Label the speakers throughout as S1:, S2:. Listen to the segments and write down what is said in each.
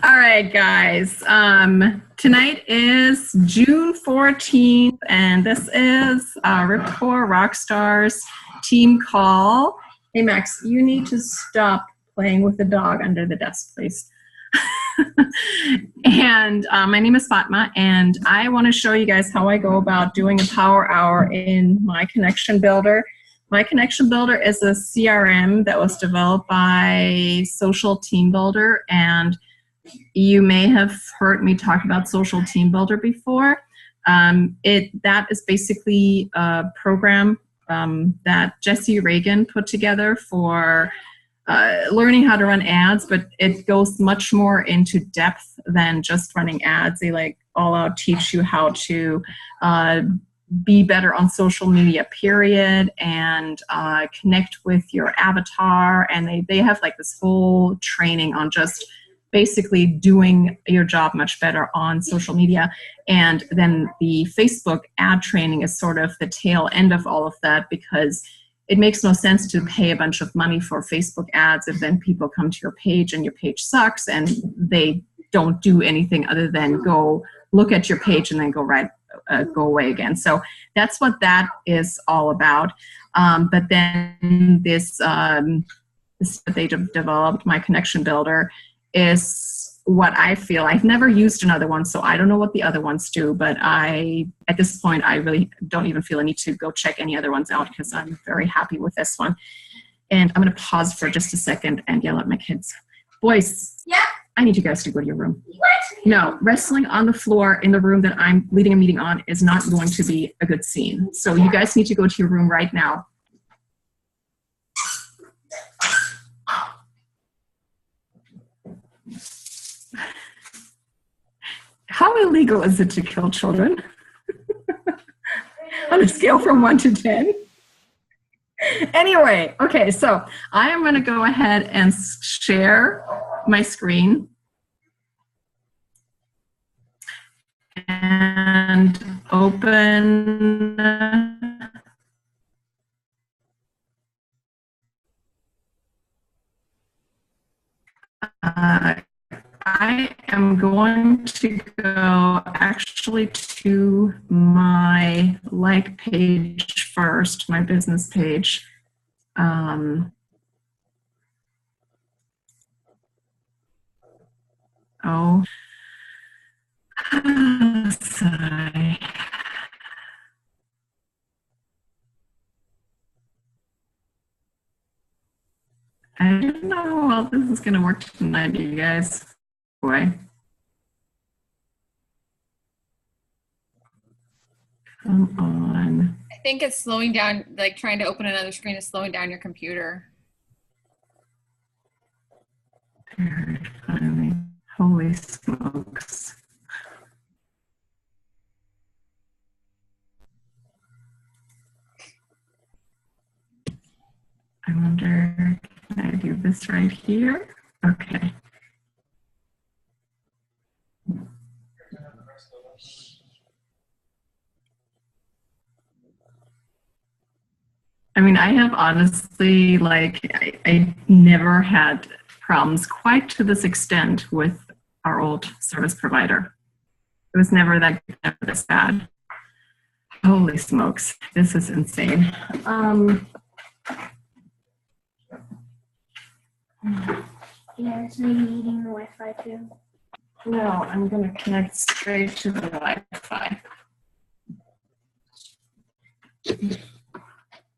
S1: All right, guys. Tonight is June 14th, and this is Ripcore Rockstars team call. Hey, Max, you need to stop playing with the dog under the desk, please. And my name is Fatma, and I want to show you guys how I go about doing a power hour in my Connection Builder. My Connection Builder is a CRM that was developed by Social Team Builder, and you may have heard me talk about Social Team Builder before. That is basically a program that Jesse Reagan put together for learning how to run ads, but it goes much more into depth than just running ads. They like all out teach you how to be better on social media, period, and connect with your avatar. And they have like this whole training on just basically doing your job much better on social media. And then the Facebook ad training is sort of the tail end of all of that, because it makes no sense to pay a bunch of money for Facebook ads if then people come to your page and your page sucks and they don't do anything other than go look at your page and then go away again. So that's what that is all about. But then this that they developed, my Connection Builder, is what I feel. I've never used another one, so I don't know what the other ones do, but at this point, I really don't even feel a need to go check any other ones out because I'm very happy with this one. And I'm going to pause for just a second and yell at my kids. Boys, yeah, I need you guys to go to your room. What? No, wrestling on the floor in the room that I'm leading a meeting on is not going to be a good scene. So you guys need to go to your room right now. How illegal is it to kill children? On a scale from 1 to 10? Anyway, okay, so I am going to go ahead and share my screen. And open I am going to go actually to my like page first, my business page. Oh, sorry. I don't know how this is going to work tonight, you guys. Boy. Come on.
S2: I think it's slowing down, like trying to open another screen is slowing down your computer.
S1: Finally. Holy smokes. I wonder, can I do this right here? Okay. I mean, I have honestly, I never had problems quite to this extent with our old service provider. It was never this bad. Holy smokes, this is insane.
S3: Yeah, so you're needing the Wi-Fi too?
S1: No, I'm going to connect straight to the Wi-Fi.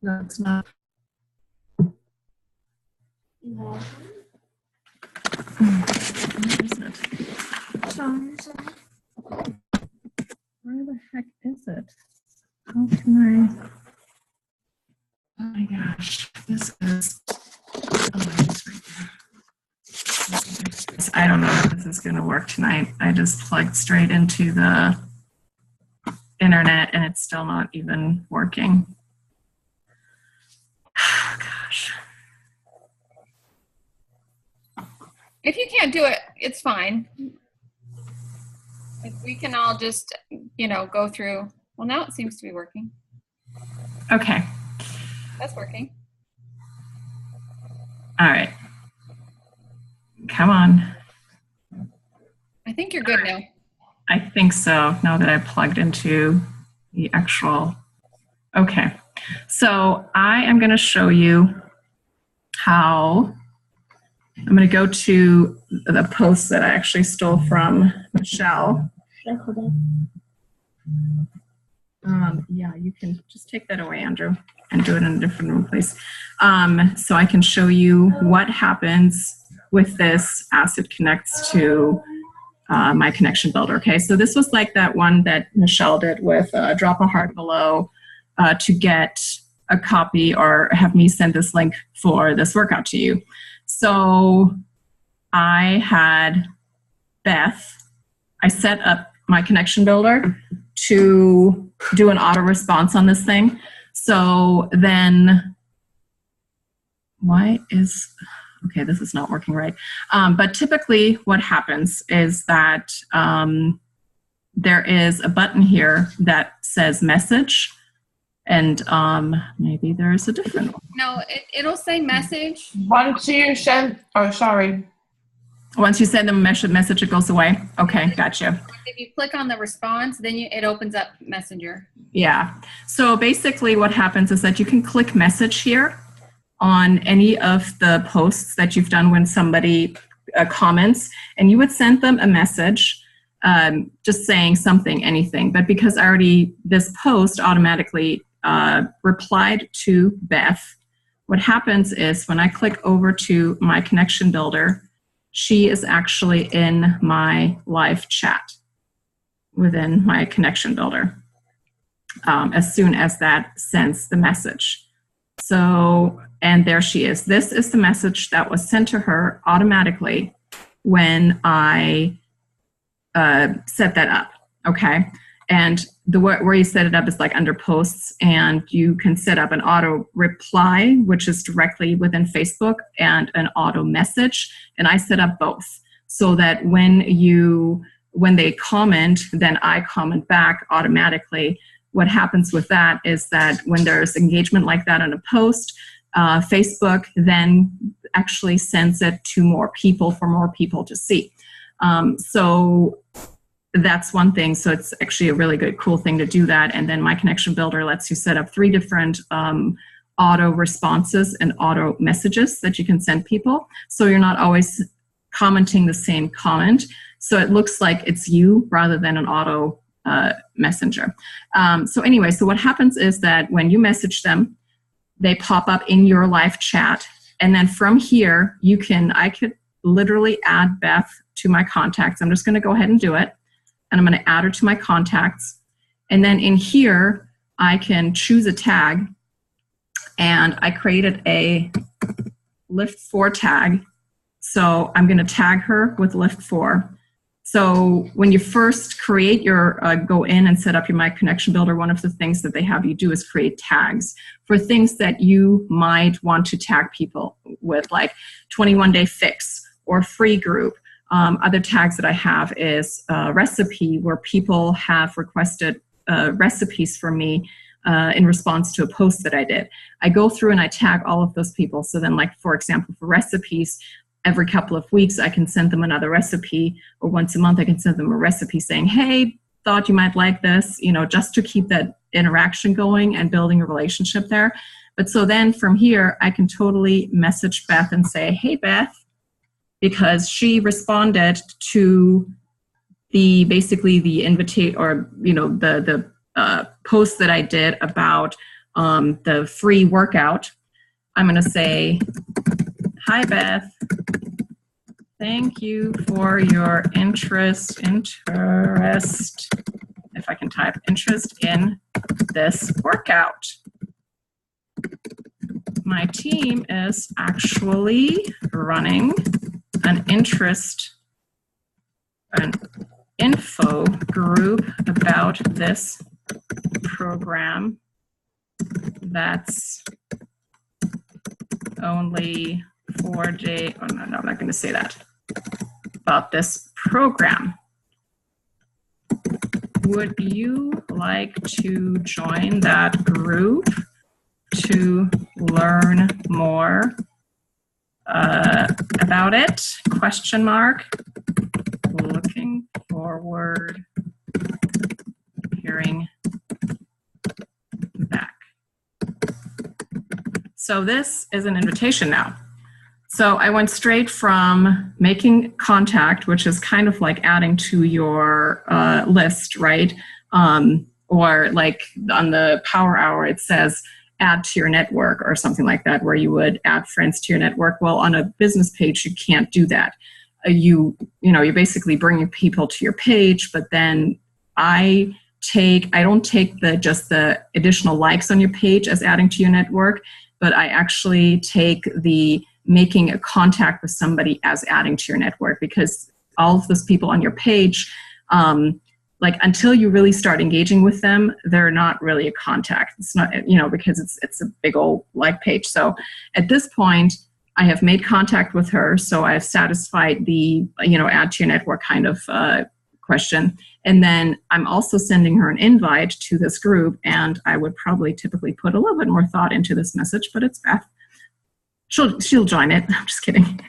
S1: No, it's not.
S3: No.
S1: Where the heck is it? How can I? Oh my gosh, this is. Oh, it's right there. I don't know if this is going to work tonight. I just plugged straight into the internet and it's still not even working. Oh, gosh.
S2: If you can't do it, it's fine. If we can all just, go through. Well, now it seems to be working.
S1: Okay.
S2: That's working.
S1: All right. Come on.
S2: think you're good now.
S1: I think so, now that I've plugged into the actual. Okay, so I am going to show you how. I'm going to go to the post that I actually stole from Michelle. Yeah, you can just take that away, Andrew, and do it in a different place. So I can show you what happens with this as it connects to my connection builder. Okay, so this was like that one that Michelle did with drop a heart below to get a copy or have me send this link for this workout to you. So I had Beth, I set up my connection builder to do an auto response on this thing. So then, okay, this is not working right. But typically what happens is that there is a button here that says message, and maybe there is a different one.
S2: No, it'll say message.
S4: Once you send,
S1: Once you send them a message, it goes away. Okay, gotcha.
S2: If you click on the response, then it opens up Messenger.
S1: Yeah. So basically what happens is that you can click message here on any of the posts that you've done when somebody comments, and you would send them a message just saying something, anything. But because this post automatically replied to Beth, what happens is when I click over to my connection builder, she is actually in my live chat within my connection builder as soon as that sends the message. So, and there she is. This is the message that was sent to her automatically when I set that up, okay? And where you set it up is like under posts, and you can set up an auto reply, which is directly within Facebook, and an auto message. And I set up both so that when they comment, then I comment back automatically. What happens with that is that when there's engagement like that on a post, Facebook then actually sends it to more people for more people to see. So that's one thing. So it's actually a really good, cool thing to do that. And then my connection builder lets you set up 3 different auto responses and auto messages that you can send people. So you're not always commenting the same comment. So it looks like it's you rather than an auto messenger. So anyway, so what happens is that when you message them, they pop up in your live chat. And then from here, I could literally add Beth to my contacts. I'm just going to go ahead and do it. And I'm going to add her to my contacts. And then in here, I can choose a tag. And I created a Lift 4 tag. So I'm going to tag her with Lift 4. So when you first create your, go in and set up your My Connection Builder, one of the things that they have you do is create tags for things that you might want to tag people with, like 21-day fix or free group. Other tags that I have is recipe, where people have requested recipes from me in response to a post that I did. I go through and I tag all of those people. So then, like, for example, for recipes, every couple of weeks I can send them another recipe, or once a month I can send them a recipe saying, hey, thought you might like this, just to keep that interaction going and building a relationship there. But so then from here, I can totally message Beth and say, hey, Beth, because she responded to basically the invitation, or the post that I did about the free workout. I'm going to say, hi Beth, thank you for your interest, if I can type, interest in this workout. My team is actually running an info group about this program that's only 4 days. Oh, no, I'm not going to say that. About this program. Would you like to join that group to learn more about it? Question mark. Looking looking forward hearing back. So this is an invitation now. So I went straight from making contact, which is kind of like adding to your list, right? Or like on the Power Hour, it says add to your network or something like that, where you would add friends to your network. Well, on a business page, you can't do that. You're basically bringing people to your page, but then I don't take just the additional likes on your page as adding to your network, but I actually take the making a contact with somebody as adding to your network, because all of those people on your page, like until you really start engaging with them, they're not really a contact. It's not, because it's a big old like page. So at this point, I have made contact with her. So I've satisfied the, add to your network kind of question. And then I'm also sending her an invite to this group. And I would probably typically put a little bit more thought into this message, but it's Beth. She'll join it. I'm just kidding.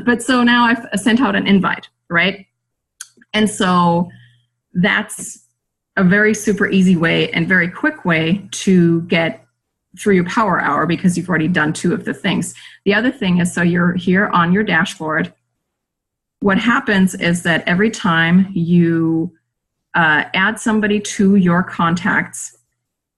S1: But so now I've sent out an invite, right? And so that's a very super easy way and very quick way to get through your Power Hour, because you've already done 2 of the things. The other thing is, so you're here on your dashboard. What happens is that every time you add somebody to your contacts,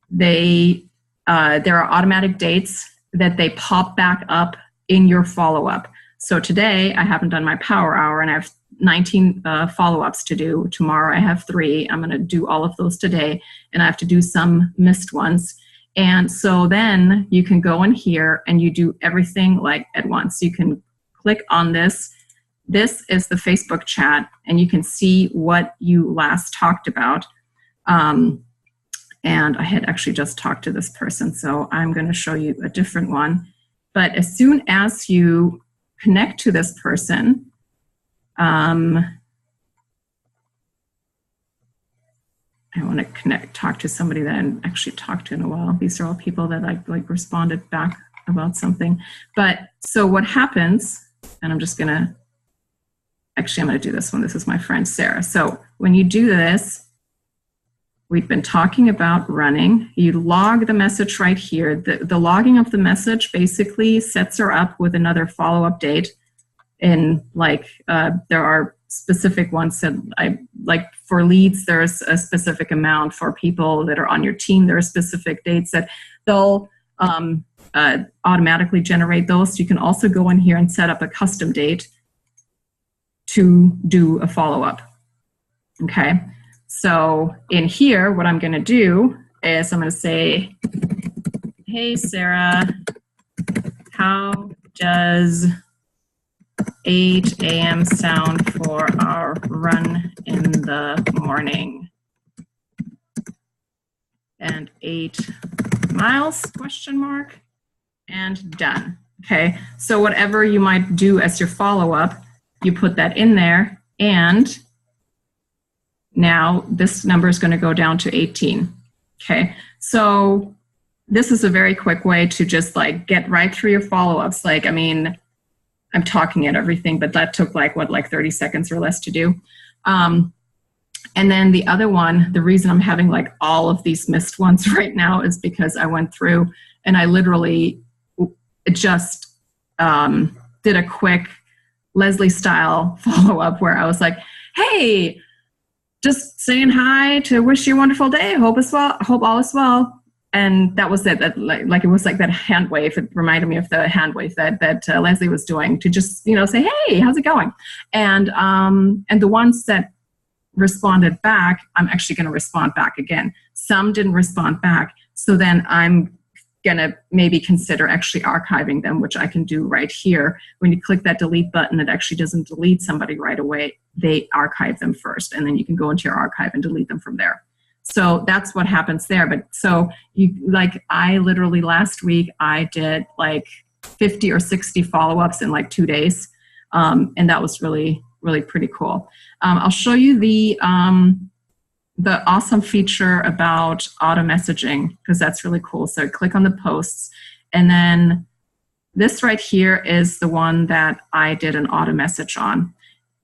S1: there are automatic dates that they pop back up in your follow-up. So today I haven't done my Power Hour and I have 19 follow-ups to do. Tomorrow I have 3. I'm going to do all of those today, and I have to do some missed ones. And so then you can go in here and you do everything like at once. You can click on this. This is the Facebook chat, and you can see what you last talked about. And I had actually just talked to this person, so I'm going to show you a different one. But as soon as you connect to this person, I want to talk to somebody that I haven't actually talked to in a while. These are all people that I responded back about something. But so what happens, and I'm going to do this one. This is my friend Sarah. So when you do this, we've been talking about running. You log the message right here. The logging of the message basically sets her up with another follow-up date. And there are specific ones that for leads, there's a specific amount. For people that are on your team, there are specific dates that they'll automatically generate those. So you can also go in here and set up a custom date to do a follow-up. Okay. So in here, what I'm going to do is I'm going to say, hey, Sarah, how does 8 a.m. sound for our run in the morning? And 8 miles, question mark, and done. Okay, so whatever you might do as your follow-up, you put that in there, and now this number is going to go down to 18. Okay, so this is a very quick way to just get right through your follow-ups. I'm talking at everything, but that took 30 seconds or less to do. And then the other one, the reason I'm having all of these missed ones right now is because I went through and I literally just did a quick Leslie style follow-up where I was like, hey, just saying hi to wish you a wonderful day. Hope all is well. And that was it. It was like that hand wave. It reminded me of the hand wave that Leslie was doing to just say, hey, how's it going? And the ones that responded back, I'm actually going to respond back again. Some didn't respond back, so then I'm going to maybe consider actually archiving them, which I can do right here. When you click that delete button, it actually doesn't delete somebody right away. They archive them first, and then you can go into your archive and delete them from there. So that's what happens there. But so I literally last week, I did 50 or 60 follow-ups in 2 days. And that was really, really pretty cool. I'll show you the awesome feature about auto messaging, because that's really cool. So click on the posts, and then this right here is the one that I did an auto message on.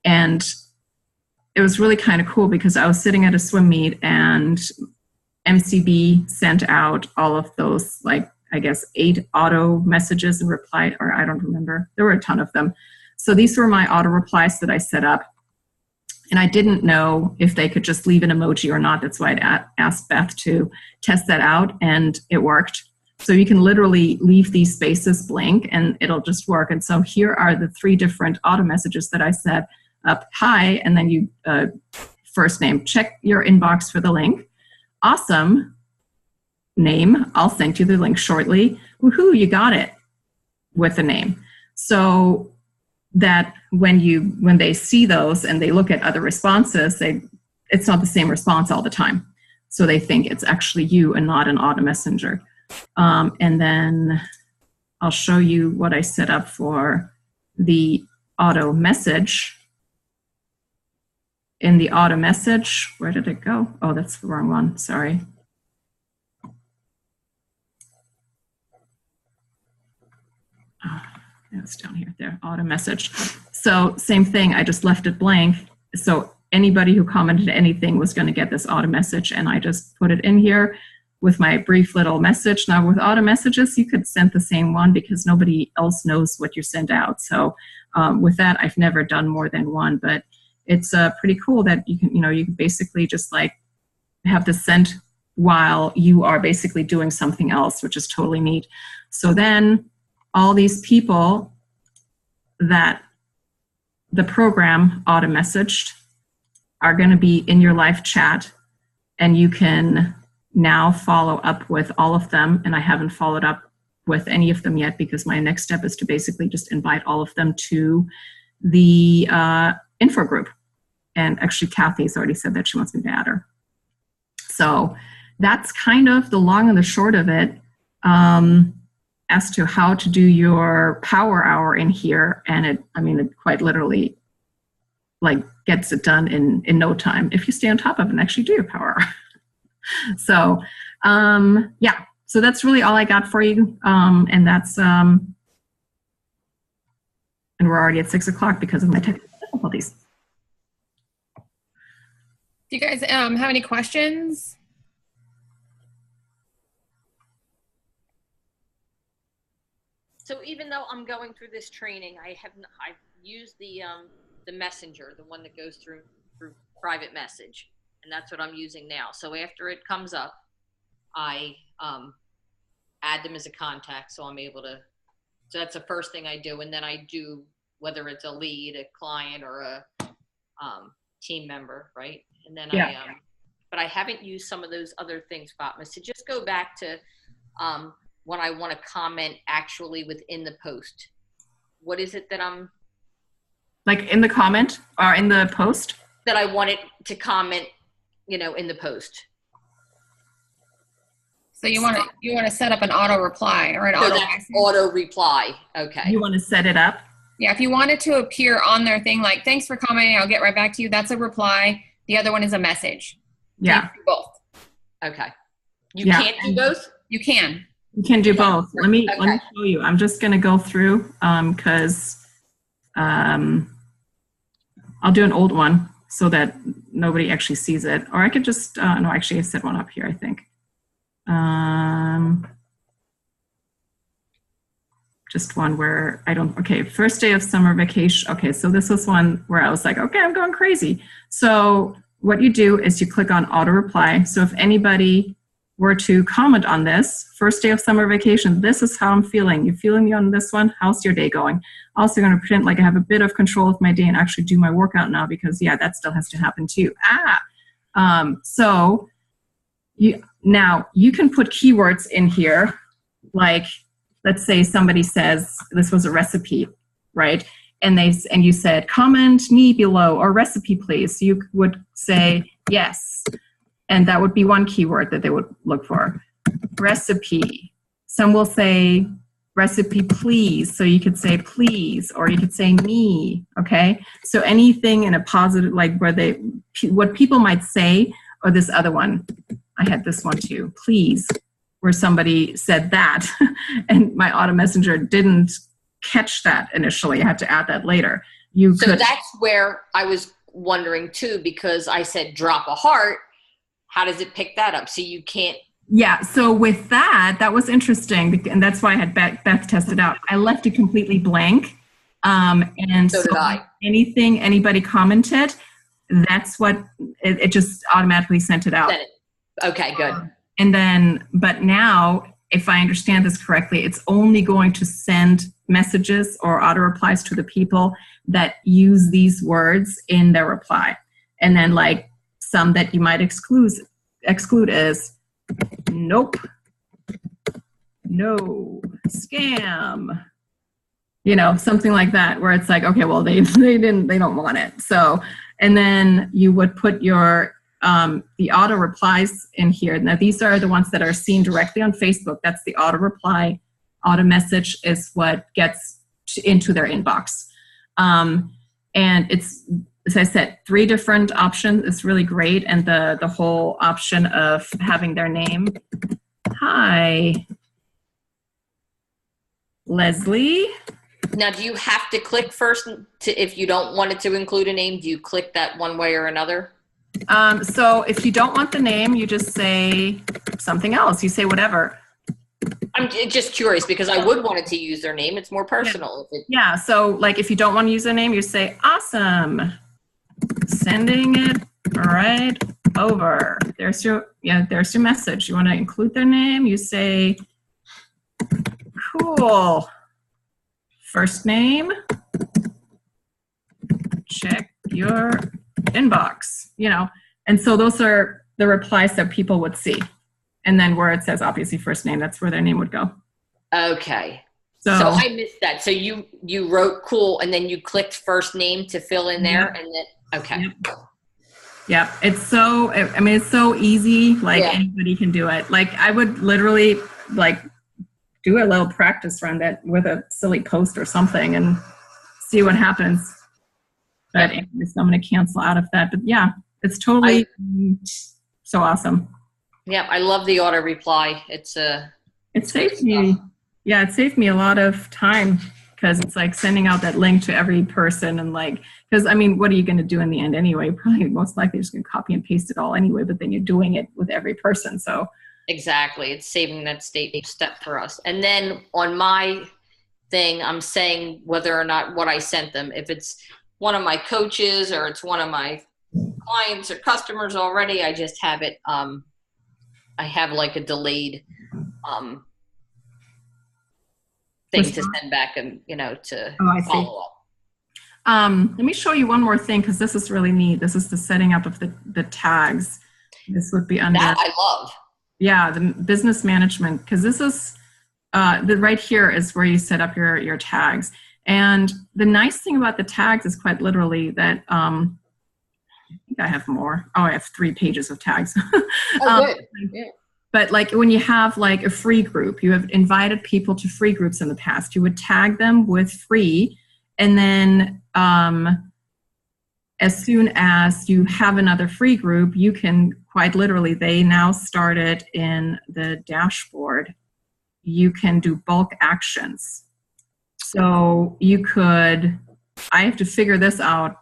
S1: And it was really kind of cool because I was sitting at a swim meet and MCB sent out all of those, like, I guess 8 auto messages and replied, or I don't remember. There were a ton of them. So these were my auto replies that I set up. And I didn't know if they could just leave an emoji or not. That's why I asked Beth to test that out, and it worked. So you can literally leave these spaces blank and it'll just work. And so here are the 3 different auto messages that I set up. Hi, and then you first name, check your inbox for the link. Awesome. Name, I'll send you the link shortly. Woohoo, you got it, with the name. So that when they see those and they look at other responses, it's not the same response all the time. So they think it's actually you and not an auto messenger. And then I'll show you what I set up for the auto message. In the auto message, where did it go? Oh, that's the wrong one, sorry. It's down here, there, auto message. So same thing, I just left it blank. So anybody who commented anything was going to get this auto message, and I just put it in here with my brief little message. Now with auto messages, you could send the same one because nobody else knows what you send out. So with that, I've never done more than one, but it's pretty cool that you can basically just like have this sent while you are basically doing something else, which is totally neat. So then all these people that the program auto messaged are going to be in your live chat, and you can now follow up with all of them. And I haven't followed up with any of them yet because my next step is to basically just invite all of them to the info group. And actually Kathy's already said that she wants me to add her. So that's kind of the long and the short of it. As to how to do your power hour in here, and it quite literally like gets it done in no time if you stay on top of it and actually do your power hour. So yeah, so that's really all I got for you, and that's and we're already at 6 o'clock because of my technical difficulties.
S2: Do you guys have any questions?
S4: So even though I'm going through this training, I've used the messenger, the one that goes through private message, and that's what I'm using now. So after it comes up, I add them as a contact, so I'm able to. So that's the first thing I do, and then I do whether it's a lead, a client, or a team member, right? And then yeah. But I haven't used some of those other things, Fatma. So just go back to. When I want to comment actually within the post. What is it that I'm...
S1: Like in the comment or in the post?
S4: That I want it to comment, in the post.
S2: So you want to set up an auto reply or an
S4: auto reply. Okay.
S1: You want to set it up?
S2: Yeah, if you want it to appear on their thing, like, thanks for commenting, I'll get right back to you. That's a reply. The other one is a message.
S1: Yeah.
S2: You can do both.
S4: Okay. You can't do both?
S2: You can.
S1: You can do both. Let me show you. I'm just going to go through because I'll do an old one so that nobody actually sees it. Or I could just, no, actually I set one up here, I think. Just one where I don't, okay, first day of summer vacation. Okay, so this was one where I was like, okay, I'm going crazy. So what you do is you click on auto reply. So if anybody were to comment on this, first day of summer vacation, this is how I'm feeling. You feeling me on this one? How's your day going? Also going to pretend like I have a bit of control of my day and actually do my workout now because yeah, that still has to happen too. So now you can put keywords in here, like let's say somebody says this was a recipe, right? And you said comment me below or recipe please. So you would say yes. And that would be one keyword that they would look for. Recipe. Some will say recipe please. So you could say please, or you could say me, okay? So anything in a positive, like what people might say, or this other one. I had this one too, please, where somebody said that and my auto messenger didn't catch that initially. I had to add that later. you
S4: So
S1: could.
S4: that's where I was wondering too, because I said drop a heart. How does it pick that up? So you can't.
S1: Yeah, so with that was interesting, and that's why I had Beth test it out. I left it completely blank. And
S4: So did I.
S1: anything anybody commented, that's what it just automatically sent it out.
S4: Okay, good.
S1: And then, but now, if I understand this correctly, it's only going to send messages or auto replies to the people that use these words in their reply. And then like some that you might exclude is nope, no, scam, you know, something like that, where it's like, okay, well, they don't want it. So, and then you would put your the auto replies in here. Now, these are the ones that are seen directly on Facebook. That's the auto reply. Auto message is what gets into their inbox. And it's, as I said, 3 different options. It's really great. And the whole option of having their name. Hi, Leslie.
S4: Now, do you have to click first if you don't want it to include a name? Do you click that one way or another?
S1: So if you don't want the name, you just say something else. You say whatever.
S4: I'm just curious because I would want it to use their name. It's more personal.
S1: Yeah. So like if you don't want to use their name, you say, awesome. Sending it right over. There's your message. You want to include their name? You say, cool. First name. Check your inbox, you know. And so those are the replies that people would see. And then where it says obviously first name, that's where their name would go.
S4: Okay. So I missed that. So you wrote cool and then you clicked first name to fill in there. Yep. And then, okay.
S1: Yep. Yep. It's so, I mean, it's so easy. Like anybody can do it. Like I would literally like do a little practice run that with a silly post or something and see what happens. But anyways, I'm going to cancel out of that. But yeah, it's totally so awesome.
S4: Yeah, I love the auto reply. It
S1: saved me. Yeah, it saved me a lot of time because it's like sending out that link to every person and like, because I mean, what are you going to do in the end anyway? Probably most likely just going to copy and paste it all anyway, but then you're doing it with every person. So
S4: exactly, it's saving that step for us. And then on my thing, I'm saying whether or not what I sent them, if it's one of my coaches or it's one of my clients or customers already, I just have it. I have like a delayed thing to send back and, you know, to follow up.
S1: Let me show you one more thing because this is really neat. This is the setting up of the tags. This would be under.
S4: That I love.
S1: Yeah, the business management, because this is right here is where you set up your tags. And the nice thing about the tags is quite literally that I think I have more. Oh, I have 3 pages of tags.
S4: Oh, good. Yeah.
S1: But like when you have like a free group, you have invited people to free groups in the past, you would tag them with free. And then as soon as you have another free group, you can quite literally, they now started in the dashboard. You can do bulk actions. So you could, I have to figure this out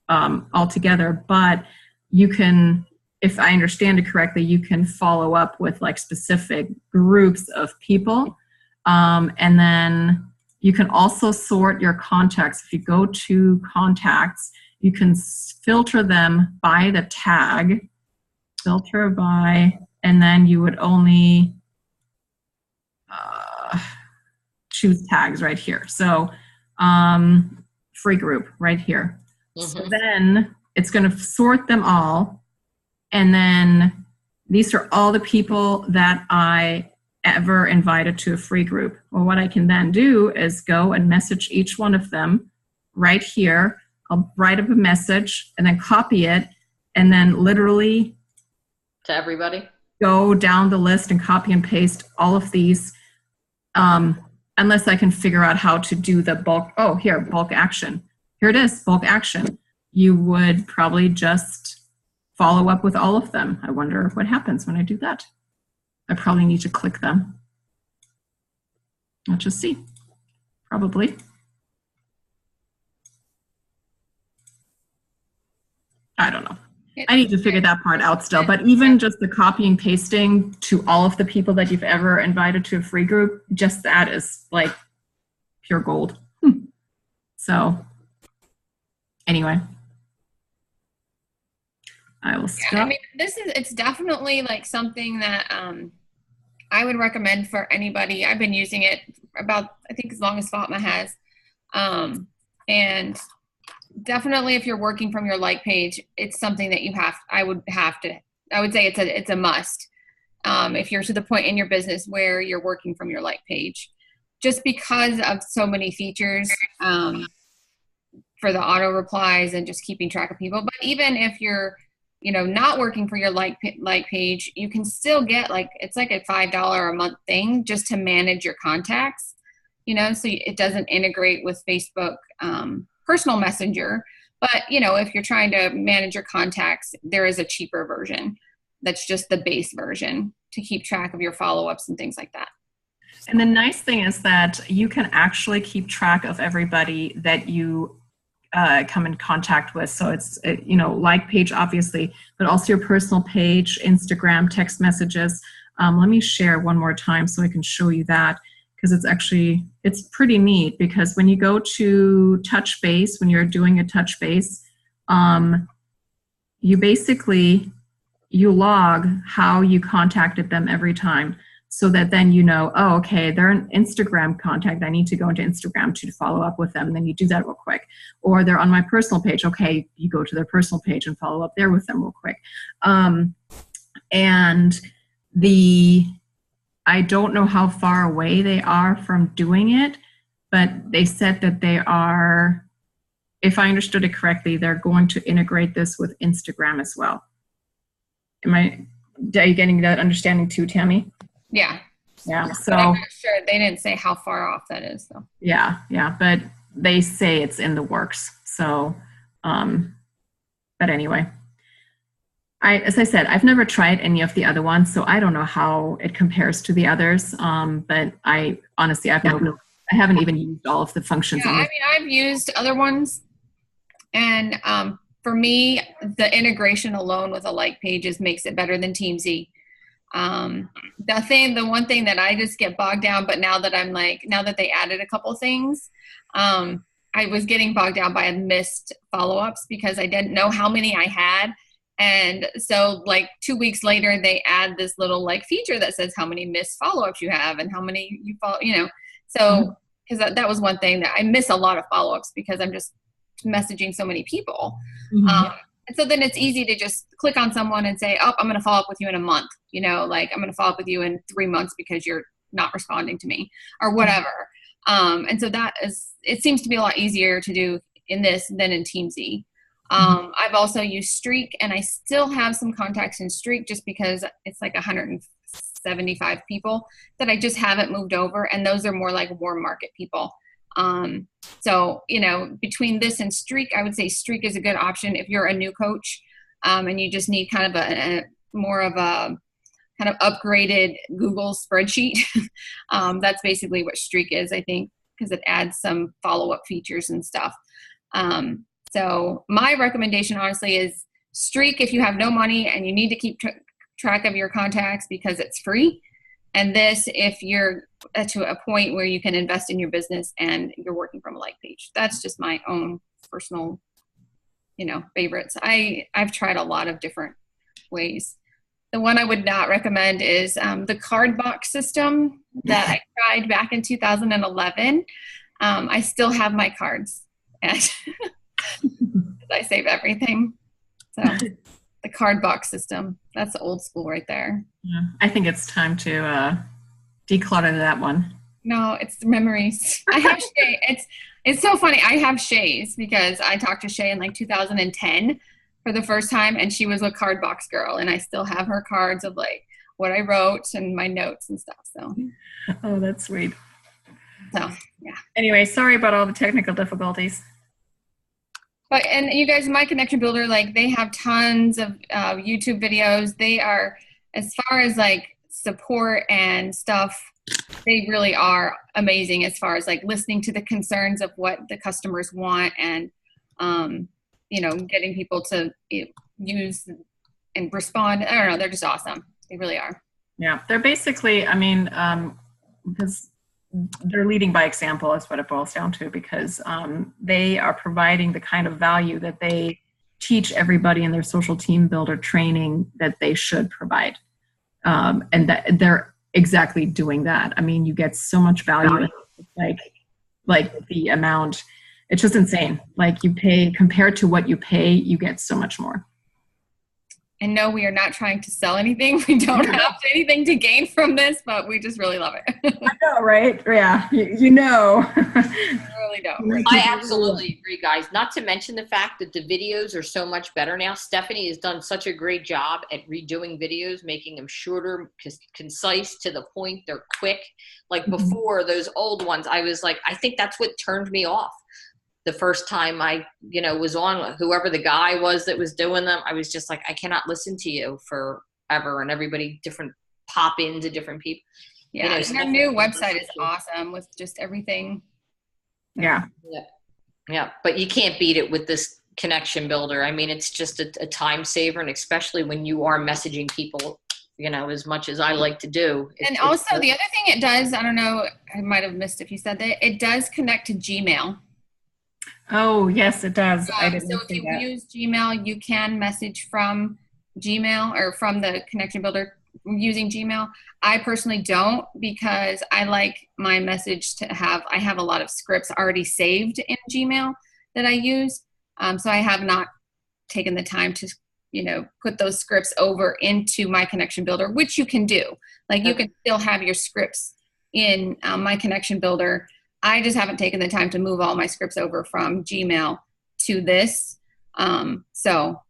S1: altogether, but you can, if I understand it correctly, you can follow up with like specific groups of people. And then you can also sort your contacts. If you go to contacts, you can filter them by the tag, filter by, and then you would only choose tags right here. So free group right here. Mm-hmm. So then it's going to sort them all. And then these are all the people that I ever invited to a free group. Well, what I can then do is go and message each one of them right here. I'll write up a message and then copy it and then literally
S4: to everybody
S1: go down the list and copy and paste all of these unless I can figure out how to do the bulk. Oh, here, bulk action. Here it is, bulk action. You would probably just follow up with all of them. I wonder what happens when I do that. I probably need to click them. Let's just see. Probably. I don't know. I need to figure that part out still. But even just the copy and pasting to all of the people that you've ever invited to a free group, just that is like pure gold. So anyway, I will stop.
S2: Yeah, I mean, it's definitely like something that I would recommend for anybody. I've been using it about, I think, as long as Fatma has. And definitely if you're working from your like page, it's something that I would say it's a must. If you're to the point in your business where you're working from your like page, just because of so many features, for the auto replies and just keeping track of people. But even if you're, not working for your like page, you can still get it's like a $5 a month thing just to manage your contacts, so it doesn't integrate with Facebook personal messenger. But, if you're trying to manage your contacts, there is a cheaper version. That's just the base version to keep track of your follow-ups and things like that.
S1: And the nice thing is that you can actually keep track of everybody that you come in contact with. So it's, like page, obviously, but also your personal page, Instagram, text messages. Let me share one more time so I can show you that, because it's pretty neat, because when you go to touch base, when you're doing a touch base, you log how you contacted them every time, so that then oh, okay, they're an Instagram contact. I need to go into Instagram to follow up with them. And then you do that real quick. Or they're on my personal page. Okay, you go to their personal page and follow up there with them real quick. And I don't know how far away they are from doing it, but they said that they are, if I understood it correctly, they're going to integrate this with Instagram as well. Are you getting that understanding too, Tammy?
S2: Yeah.
S1: Yeah. So
S2: I'm not sure. They didn't say how far off that is, though.
S1: Yeah. But they say it's in the works. So, but anyway, as I said, I've never tried any of the other ones, so I don't know how it compares to the others. But I honestly, I haven't even used all of the functions.
S2: Yeah, I've used other ones, and for me, the integration alone with a like pages makes it better than TeamZ. The one thing that I just get bogged down, but now that they added a couple things, I was getting bogged down by missed follow-ups because I didn't know how many I had. And so 2 weeks later, they add this little feature that says how many missed follow-ups you have and how many you follow, so because that was one thing that I miss a lot of follow-ups because I'm just messaging so many people. And so then it's easy to just click on someone and say, oh, I'm going to follow up with you in a month. I'm going to follow up with you in 3 months because you're not responding to me or whatever. And so it seems to be a lot easier to do in this than in TeamZ. I've also used Streak, and I still have some contacts in Streak just because it's 175 people that I just haven't moved over. And those are more warm market people. So, between this and Streak, I would say Streak is a good option if you're a new coach, and you just need kind of a more of a kind of upgraded Google spreadsheet. That's basically what Streak is, I think, because it adds some follow-up features and stuff. So my recommendation, honestly, is Streak if you have no money and you need to keep track of your contacts because it's free. And this if you're to a point where you can invest in your business and you're working from a like page. That's just my own personal, favorites. I've tried a lot of different ways. The one I would not recommend is the card box system that I tried back in 2011. I still have my cards, and I save everything. So the card box system, that's old school right there.
S1: Yeah, I think it's time to declutter that one.
S2: No, it's the memories. I have Shay. It's so funny. I have Shay's because I talked to Shay in 2010 for the first time, and she was a card box girl, and I still have her cards of what I wrote and my notes and stuff. So,
S1: oh, that's sweet.
S2: So, yeah.
S1: Anyway, sorry about all the technical difficulties.
S2: But, and you guys, My Connection Builder, they have tons of YouTube videos. They are, as far as support and stuff, they really are amazing as far as listening to the concerns of what the customers want. And, getting people to use and respond. I don't know. They're just awesome. They really are.
S1: Yeah, they're basically, because they're leading by example is what it boils down to, because they are providing the kind of value that they teach everybody in their social team builder training that they should provide. And that they're exactly doing that. You get so much value, like the amount, it's just insane. Like you pay, compared to what you pay, you get so much more.
S2: And no, we are not trying to sell anything. We don't have anything to gain from this, but we just really love it.
S1: I know, right? Yeah, you know.
S2: We really don't.
S4: I absolutely agree, guys. Not to mention the fact that the videos are so much better now. Stephanie has done such a great job at redoing videos, making them shorter, concise, to the point. They're quick. Like before, those old ones, I was like, I think that's what turned me off. The first time I, was on, whoever the guy was that was doing them, I was just like, I cannot listen to you forever. And everybody different pop-ins of different people.
S2: Yeah, and our new website is awesome with just everything.
S1: Yeah.
S4: Yeah, but you can't beat it with this connection builder. It's just a time saver, and especially when you are messaging people, as much as I like to do.
S2: And also the other thing it does, I don't know, I might have missed if you said that, it does connect to Gmail.
S1: Oh, yes, it does.
S2: So if you use Gmail, you can message from Gmail or from the connection builder using Gmail. I personally don't, because I like my message to I have a lot of scripts already saved in Gmail that I use. So I have not taken the time to, put those scripts over into my connection builder, which you can do. Like you can still have your scripts in my connection builder. I just haven't taken the time to move all my scripts over from Gmail to this. So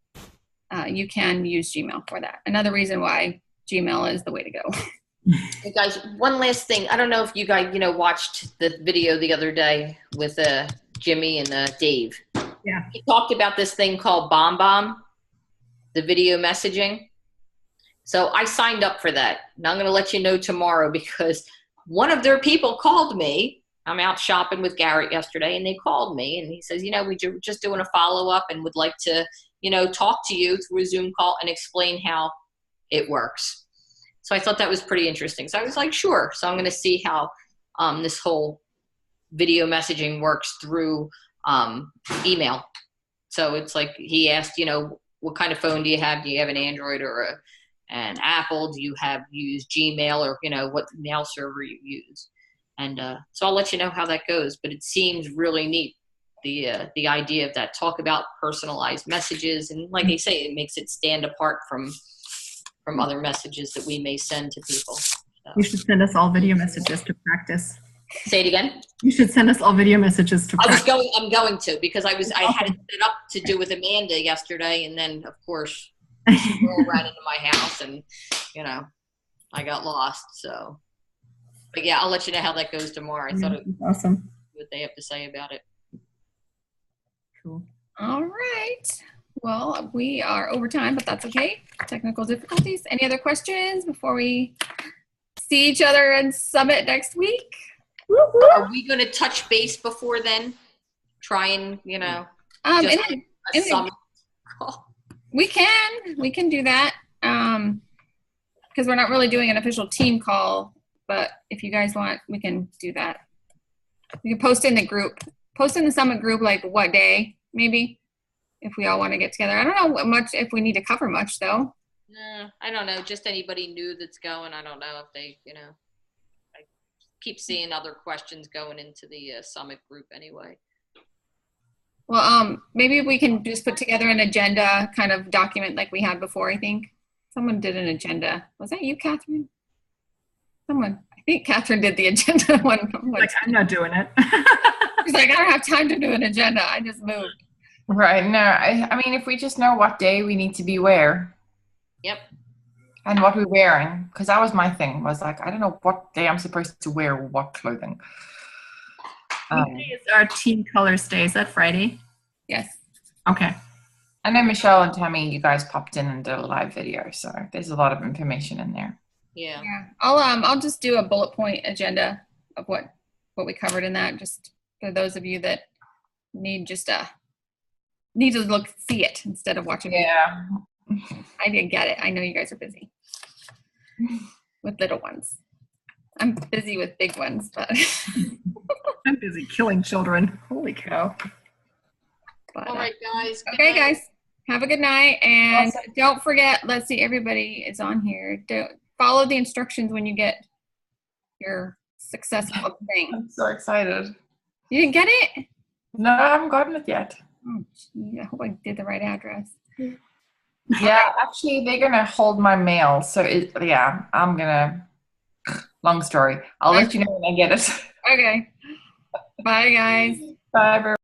S2: you can use Gmail for that. Another reason why Gmail is the way to go.
S4: Hey guys, one last thing. I don't know if you guys, watched the video the other day with Jimmy and Dave.
S1: Yeah.
S4: He talked about this thing called BombBomb, the video messaging. So I signed up for that. And I'm going to let you know tomorrow, because one of their people called me. I'm out shopping with Garrett yesterday, and they called me, and he says, we were just doing a follow-up and would like to, talk to you through a Zoom call and explain how it works. So I thought that was pretty interesting. So I was like, sure. So I'm going to see how this whole video messaging works through email. So it's like he asked, what kind of phone do you have? Do you have an Android or an Apple? Do you use Gmail, or, what mail server you use? And so I'll let you know how that goes. But it seems really neat, the idea of that. Talk about personalized messages, and like they say, it makes it stand apart from other messages that we may send to people. So.
S1: You should send us all video messages to practice.
S4: Say it again.
S1: You should send us all video messages to practice.
S4: I'm going to, because I had it set up to do with Amanda yesterday, and then of course girl ran into my house, and I got lost. So. But yeah, I'll let you know how that goes tomorrow. I thought it was
S1: awesome.
S4: What they have to say about it.
S1: Cool.
S2: All right. Well, we are over time, but that's okay. Technical difficulties. Any other questions before we see each other in Summit next week?
S4: Are we going to touch base before then? Try and, Summit call?
S2: We can do that. Because we're not really doing an official team call. But if you guys want, we can do that. We can post in the group. Post in the Summit group, like what day, maybe, if we all want to get together. I don't know much if we need to cover much, though.
S4: No, I don't know. Just anybody new that's going. I don't know if they, I keep seeing other questions going into the Summit group anyway.
S2: Well, maybe we can just put together an agenda kind of document like we had before, I think. Someone did an agenda. Was that you, Catherine? I think Catherine did the agenda one.
S1: Like, I'm not doing it.
S2: She's like, I don't have time to do an agenda. I just moved.
S5: Right. No, I mean, if we just know what day we need to be where.
S4: Yep.
S5: And what we're wearing. Because that was my thing. Was like, I don't know what day I'm supposed to wear what clothing.
S1: What day is our team colors day? Is that Friday?
S2: Yes.
S1: Okay.
S5: I know Michelle and Tammy, you guys popped in and did a live video. So there's a lot of information in there.
S4: Yeah.
S2: I'll just do a bullet point agenda of what we covered in that, just for those of you that need just a need to see it instead of watching it.
S5: Yeah.
S2: I didn't get it. I know you guys are busy with little ones. I'm busy with big ones, but
S1: I'm busy killing children. Holy cow.
S4: All right, guys. good
S2: Okay,
S4: night.
S2: guys. Have a good night, and
S5: Awesome.
S2: don't forget. Let's see, everybody is on here. Don't follow the instructions when you get your successful thing.
S5: I'm so excited.
S2: You didn't get it?
S5: No, I haven't gotten it yet.
S2: Oh, gee, I hope I did the right address.
S5: Yeah, actually, they're gonna hold my mail. So yeah, I'm gonna. Long story. I'll let you know when I get it.
S2: Okay. Bye, guys.
S5: Bye, everyone.